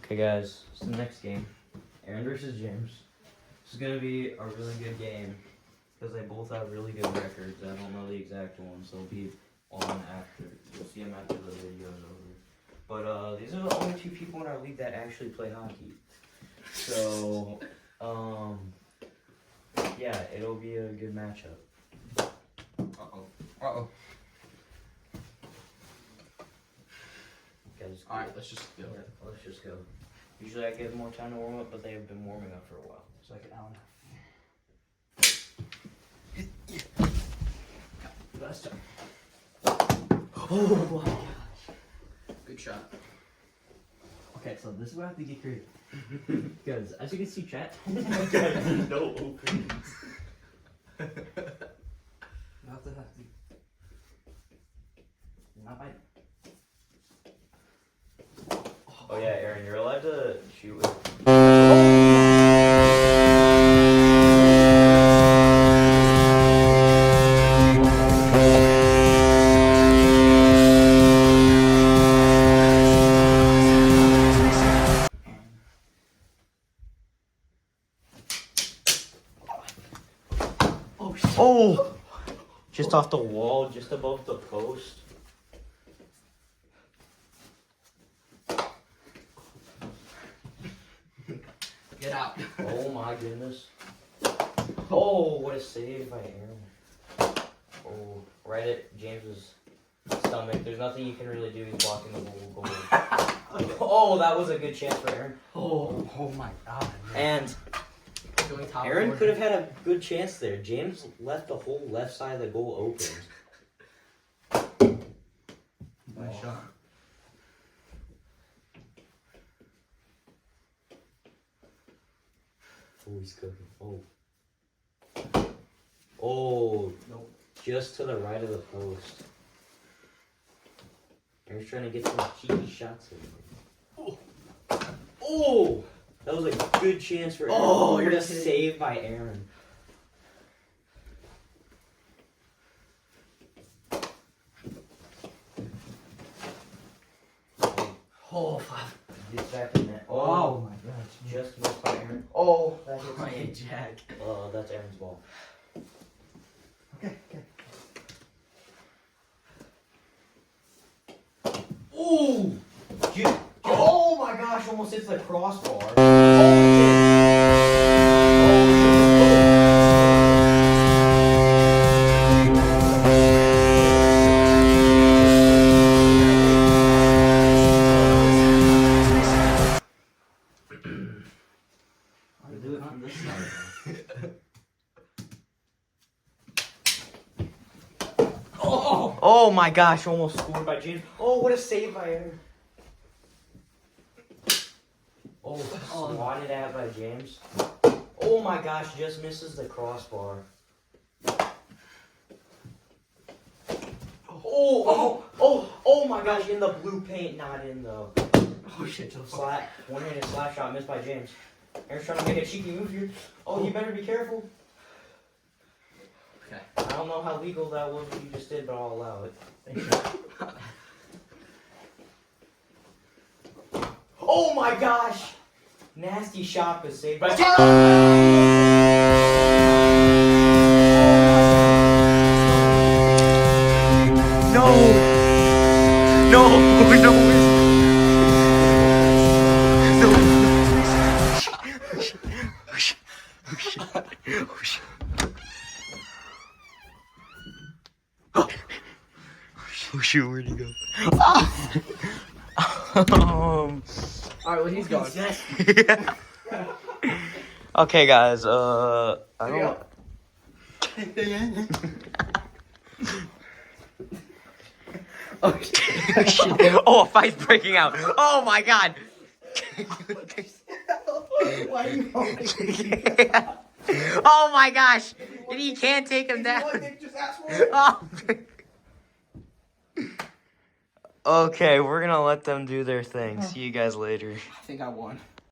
Okay, guys, it's the next game. Aaron versus James. This is gonna be a really good game because they both have really good records. I don't know the exact ones, so it'll be on after. You'll see them after the video is over. But these are the only two people in our league that actually play hockey. So, yeah, it'll be a good matchup. Uh-oh. Guys, alright, let's just go. Yeah, let's just go. Usually I give them more time to warm up, but they have been warming up for a while. Second Alan. Last time. Oh my gosh. Good shot. Okay, so this is where I have to get creative. Because as you can see, chat, there's no openings. Not that Not my. Oh yeah, Aaron, you're allowed to shoot with. Oh! Just off the wall, just above the post. Get out. Oh my goodness. Oh, what a save by Aaron. Oh, right at James's stomach. There's nothing you can really do. He's blocking the whole goal. Oh, that was a good chance for Aaron. Oh my god. Man. And Aaron could have had a good chance there. James left the whole left side of the goal open. Nice shot. Oh, he's cooking. Oh. Oh. Nope. Just to the right of the post. Aaron's trying to get some cheeky shots in. Oh. Oh. That was a good chance for Aaron. Oh, you're just saved by Aaron. Oh, fuck. Gets back in net. Oh my gosh. Just missed by Aaron. Oh, that hit my head, Jack. That's Aaron's ball. Okay. Ooh! Oh my gosh, almost hits the crossbar. I'll do it from this side. Oh my gosh, almost scored by James. Oh, what a save by Aaron. Oh, swatted at by James. Oh my gosh, just misses the crossbar. Oh my gosh, in the blue paint, not in the... Oh shit, One-handed slap shot missed by James. Aaron's trying to make a cheeky move here. Oh, you better be careful. Okay. I don't know how legal that was what you just did, but I'll allow it. Thank you. Oh my gosh! Nasty shot was saved by... Oh shoot, where'd he go? Alright, well he's gone. Yeah. Okay, guys, I don't... Oh, shit. Oh, a fight's breaking out. Oh my god. Why are you going? Oh my gosh. And he can't take him down. Oh. Okay, we're gonna let them do their thing. See you guys later. I think I won.